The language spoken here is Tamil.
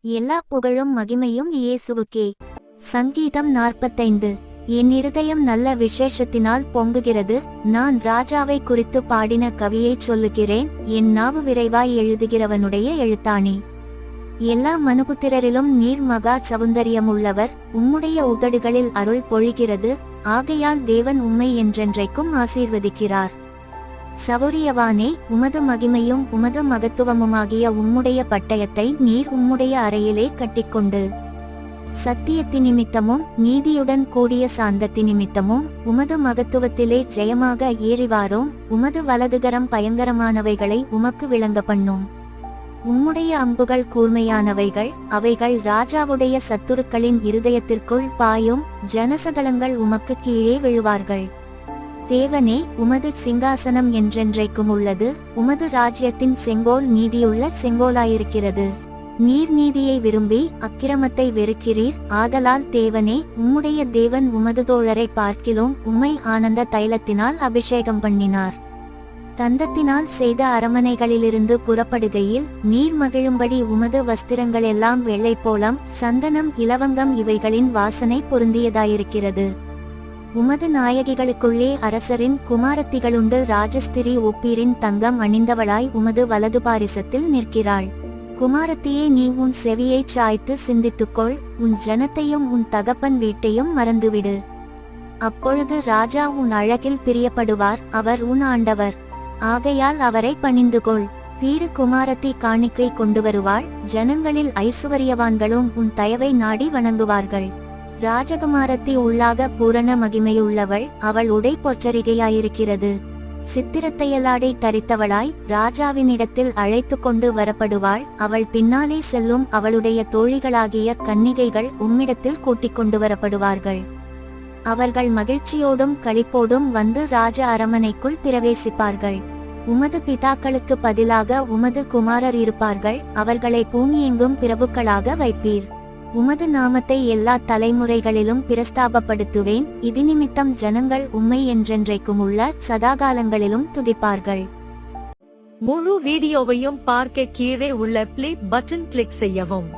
எல்லா புகழும் மகிமையும் இயேசுவுக்கே. சங்கீதம் 45. என் இருதயம் நல்ல விசேஷத்தினால் பொங்குகிறது. நான் ராஜாவை குறித்து பாடின கவியைச் சொல்லுகிறேன். என் நாவு விரைவாய் எழுதுகிறவனுடைய எழுத்தாணி. எல்லா மனுபுத்திரரிலும் நீர் மகா சௌந்தரியமுள்ளவர். உம்முடைய உதடுகளில் அருள் பொழிகிறது. ஆகையால் தேவன் உம்மை என்றென்றைக்கும் ஆசீர்வதிக்கிறார். சௌரியவானே, உமது மகிமையும் உமது மகத்துவமுமாகிய உம்முடைய பட்டயத்தை நீர் உம்முடைய அறையிலே கட்டிக்கொண்டு சத்தியத்தினிமித்தமும் நீதியுடன் கூடிய சாந்தத்தினிமித்தமும் உமது மகத்துவத்திலே ஜெயமாக ஏறிவாரோம். உமது வலதுகரம் பயங்கரமானவைகளை உமக்கு விளங்க பண்ணும். உம்முடைய அம்புகள் கூர்மையானவைகள். அவைகள் ராஜாவுடைய சத்துருக்களின் இருதயத்திற்குள் பாயும். ஜனசதலங்கள் உமக்கு கீழே விழுவார்கள். தேவனே, உமது சிங்காசனம் என்றென்றைக்கும் உள்ளது. உமது ராஜ்யத்தின் செங்கோல் நீதியுள்ள செங்கோலாயிருக்கிறது. நீர் நீதியை விரும்பி அக்கிரமத்தை வெறுக்கிறீர். ஆதலால் தேவனே, உம்முடைய தேவன் உமது தோழரை பார்க்கிலும் உம்மை ஆனந்த தைலத்தினால் அபிஷேகம் பண்ணினார். தந்தத்தினால் செய்த அரமனைகளிலிருந்து புறப்படுகையில் நீர் மகிழும்படி உமது வஸ்திரங்களெல்லாம் வெள்ளை போலம், சந்தனம், இலவங்கம் இவைகளின் வாசனை பொருந்தியதாயிருக்கிறது. உமது நாயகிகளுக்குள்ளே அரசரின் குமாரத்திகளுண்டு. ராஜஸ்திரி ஒப்பீரின் தங்கம் அணிந்தவளாய் உமது வலது பாரிசத்தில் நிற்கிறாள். குமாரத்தியே, நீ உன் செவியைச் சாய்த்து சிந்தித்துக்கொள். உன் ஜனத்தையும் உன் தகப்பன் வீட்டையும் மறந்துவிடு. அப்பொழுது ராஜா உன் அழகில் பிரியப்படுவார். அவர் உன் ஆண்டவர். ஆகையால் அவரை பணிந்துகொள். தீரு குமாரத்தி காணிக்கை கொண்டு வருவாள். ஜனங்களில் ஐசுவரியவான்களும் உன் தயவை நாடி வணங்குவார்கள். ராஜகுமாரத்தி உள்ளாக பூரண மகிமையுள்ளவள். அவள் உடை பொற்சரிகையாயிருக்கிறது. சித்திரத்தையலாடை தரித்தவளாய் ராஜாவினிடத்தில் அழைத்து கொண்டு வரப்படுவாள். அவள் பின்னாலே செல்லும். அவளுடைய தோழிகளாகிய கன்னிகைகள் உம்மிடத்தில் கூட்டிக் கொண்டு வரப்படுவார்கள். அவர்கள் மகிழ்ச்சியோடும் களிப்போடும் வந்து ராஜ அரமனைக்குள் பிரவேசிப்பார்கள். உமது பிதாக்களுக்கு பதிலாக உமது குமாரர் இருப்பார்கள். அவர்களை பூமியெங்கும் பிரபுக்களாக வைப்பீர். உமது நாமத்தை எல்லா தலைமுறைகளிலும் பிரஸ்தாபப்படுத்துவேன். இது நிமித்தம் ஜனங்கள் உம்மை என்றென்றைக்கும் உள்ள சதாகாலங்களிலும் துதிப்பார்கள். முழு வீடியோவையும் பார்க்க கீழே உள்ள பிளே பட்டன் கிளிக் செய்யவும்.